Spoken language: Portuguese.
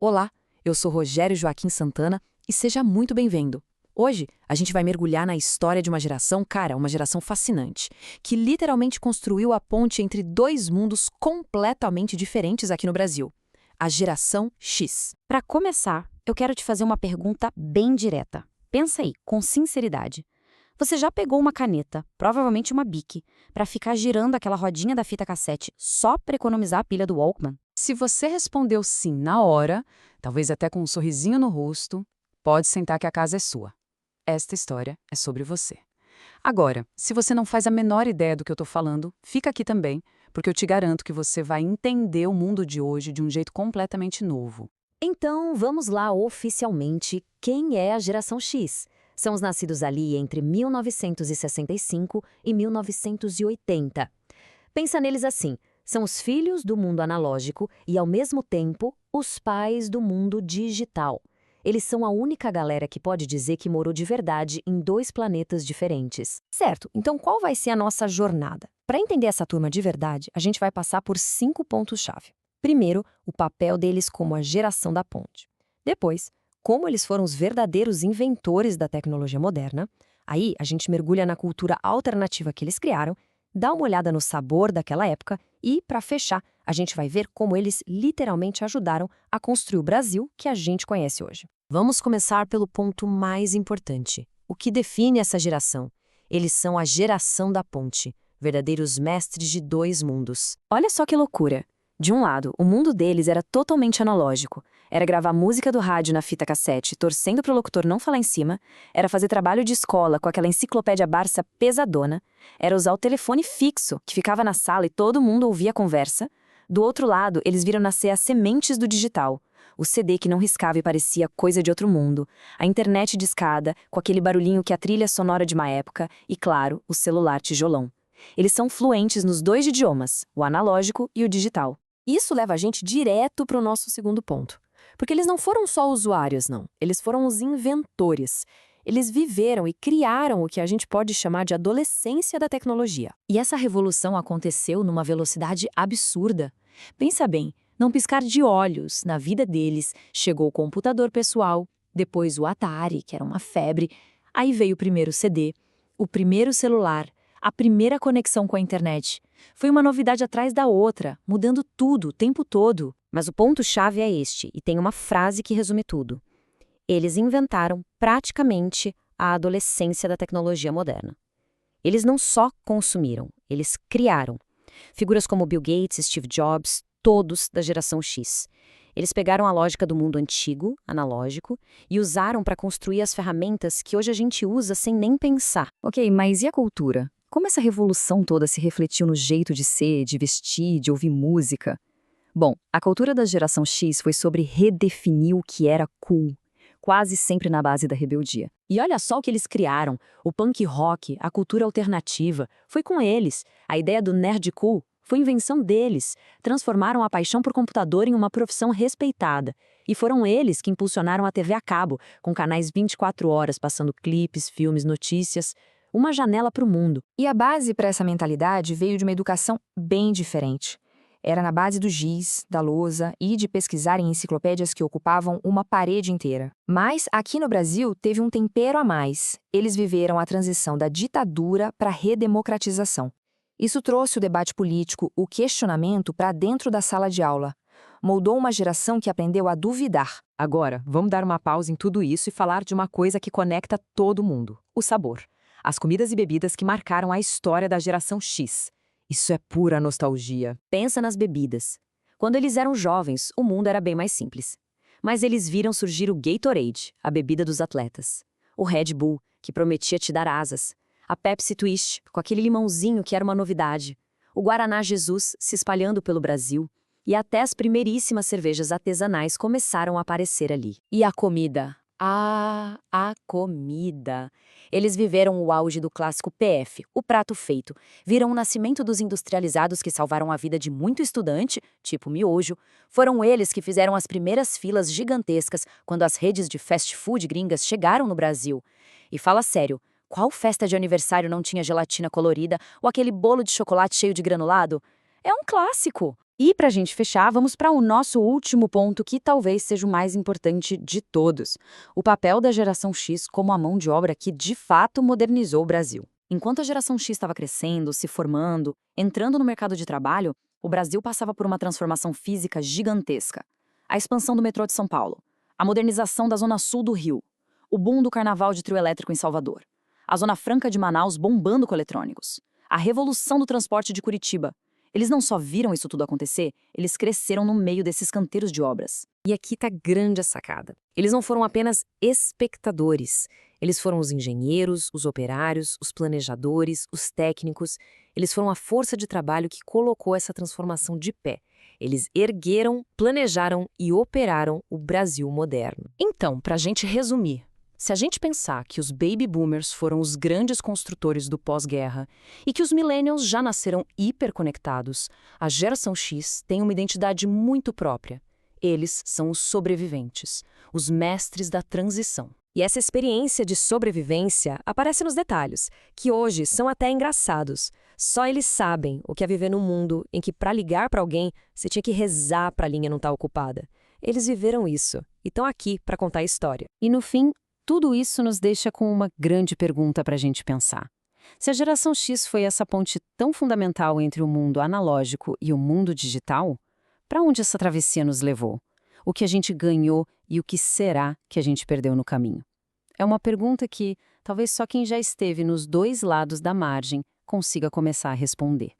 Olá, eu sou Rogério Joaquim Santana e seja muito bem-vindo. Hoje, a gente vai mergulhar na história de uma geração, uma geração fascinante, que literalmente construiu a ponte entre dois mundos completamente diferentes aqui no Brasil. A geração X. Para começar, eu quero te fazer uma pergunta bem direta. Pensa aí, com sinceridade. Você já pegou uma caneta, provavelmente uma Bic, para ficar girando aquela rodinha da fita cassete só para economizar a pilha do Walkman? Se você respondeu sim na hora, talvez até com um sorrisinho no rosto, pode sentar que a casa é sua. Esta história é sobre você. Agora, se você não faz a menor ideia do que eu estou falando, fica aqui também, porque eu te garanto que você vai entender o mundo de hoje de um jeito completamente novo. Então, vamos lá oficialmente. Quem é a geração X? São os nascidos ali entre 1965 e 1980. Pensa neles assim: são os filhos do mundo analógico e, ao mesmo tempo, os pais do mundo digital. Eles são a única galera que pode dizer que morou de verdade em dois planetas diferentes. Certo, então qual vai ser a nossa jornada? Para entender essa turma de verdade, a gente vai passar por 5 pontos-chave. Primeiro, o papel deles como a geração da ponte. Depois, como eles foram os verdadeiros inventores da tecnologia moderna. Aí, a gente mergulha na cultura alternativa que eles criaram, dá uma olhada no sabor daquela época e, para fechar, a gente vai ver como eles literalmente ajudaram a construir o Brasil que a gente conhece hoje. Vamos começar pelo ponto mais importante. O que define essa geração? Eles são a geração da ponte, verdadeiros mestres de dois mundos. Olha só que loucura! De um lado, o mundo deles era totalmente analógico. Era gravar música do rádio na fita cassete, torcendo para o locutor não falar em cima. Era fazer trabalho de escola com aquela enciclopédia Barça pesadona. Era usar o telefone fixo, que ficava na sala e todo mundo ouvia a conversa. Do outro lado, eles viram nascer as sementes do digital. O CD que não riscava e parecia coisa de outro mundo. A internet discada, com aquele barulhinho que é a trilha sonora de uma época. E, claro, o celular tijolão. Eles são fluentes nos dois idiomas, o analógico e o digital. Isso leva a gente direto para o nosso segundo ponto. Porque eles não foram só usuários, não. Eles foram os inventores. Eles viveram e criaram o que a gente pode chamar de adolescência da tecnologia. E essa revolução aconteceu numa velocidade absurda. Pensa bem, num piscar de olhos, na vida deles, chegou o computador pessoal, depois o Atari, que era uma febre, aí veio o primeiro CD, o primeiro celular, a primeira conexão com a internet. Foi uma novidade atrás da outra, mudando tudo o tempo todo. Mas o ponto-chave é este, e tem uma frase que resume tudo. Eles inventaram, praticamente, a adolescência da tecnologia moderna. Eles não só consumiram, eles criaram. Figuras como Bill Gates, Steve Jobs, todos da geração X. Eles pegaram a lógica do mundo antigo, analógico, e usaram para construir as ferramentas que hoje a gente usa sem nem pensar. Ok, mas e a cultura? Como essa revolução toda se refletiu no jeito de ser, de vestir, de ouvir música? Bom, a cultura da geração X foi sobre redefinir o que era cool, quase sempre na base da rebeldia. E olha só o que eles criaram, o punk rock, a cultura alternativa, foi com eles. A ideia do nerd cool foi invenção deles. Transformaram a paixão por computador em uma profissão respeitada. E foram eles que impulsionaram a TV a cabo, com canais 24 horas passando clipes, filmes, notícias. Uma janela para o mundo. E a base para essa mentalidade veio de uma educação bem diferente. Era na base do giz, da lousa e de pesquisar em enciclopédias que ocupavam uma parede inteira. Mas aqui no Brasil teve um tempero a mais. Eles viveram a transição da ditadura para a redemocratização. Isso trouxe o debate político, o questionamento para dentro da sala de aula. Moldou uma geração que aprendeu a duvidar. Agora, vamos dar uma pausa em tudo isso e falar de uma coisa que conecta todo mundo: o sabor. As comidas e bebidas que marcaram a história da geração X. Isso é pura nostalgia. Pensa nas bebidas. Quando eles eram jovens, o mundo era bem mais simples. Mas eles viram surgir o Gatorade, a bebida dos atletas. O Red Bull, que prometia te dar asas. A Pepsi Twist, com aquele limãozinho que era uma novidade. O Guaraná Jesus se espalhando pelo Brasil. E até as primeiríssimas cervejas artesanais começaram a aparecer ali. E a comida? Ah, a comida! Eles viveram o auge do clássico PF, o prato feito. Viram o nascimento dos industrializados que salvaram a vida de muito estudante, tipo miojo. Foram eles que fizeram as primeiras filas gigantescas quando as redes de fast food gringas chegaram no Brasil. E fala sério, qual festa de aniversário não tinha gelatina colorida ou aquele bolo de chocolate cheio de granulado? É um clássico! E para a gente fechar, vamos para o nosso último ponto, que talvez seja o mais importante de todos: o papel da geração X como a mão de obra que de fato modernizou o Brasil. Enquanto a geração X estava crescendo, se formando, entrando no mercado de trabalho, o Brasil passava por uma transformação física gigantesca. A expansão do metrô de São Paulo, a modernização da zona sul do Rio, o boom do carnaval de trio elétrico em Salvador, a Zona Franca de Manaus bombando com eletrônicos, a revolução do transporte de Curitiba. Eles não só viram isso tudo acontecer, eles cresceram no meio desses canteiros de obras. E aqui tá grande a sacada. Eles não foram apenas espectadores. Eles foram os engenheiros, os operários, os planejadores, os técnicos. Eles foram a força de trabalho que colocou essa transformação de pé. Eles ergueram, planejaram e operaram o Brasil moderno. Então, para a gente resumir, se a gente pensar que os baby boomers foram os grandes construtores do pós-guerra e que os millennials já nasceram hiperconectados, a geração X tem uma identidade muito própria. Eles são os sobreviventes, os mestres da transição. E essa experiência de sobrevivência aparece nos detalhes, que hoje são até engraçados. Só eles sabem o que é viver num mundo em que, para ligar para alguém, você tinha que rezar para a linha não estar ocupada. Eles viveram isso e estão aqui para contar a história. E no fim, tudo isso nos deixa com uma grande pergunta para a gente pensar. Se a geração X foi essa ponte tão fundamental entre o mundo analógico e o mundo digital, para onde essa travessia nos levou? O que a gente ganhou e o que será que a gente perdeu no caminho? É uma pergunta que talvez só quem já esteve nos dois lados da margem consiga começar a responder.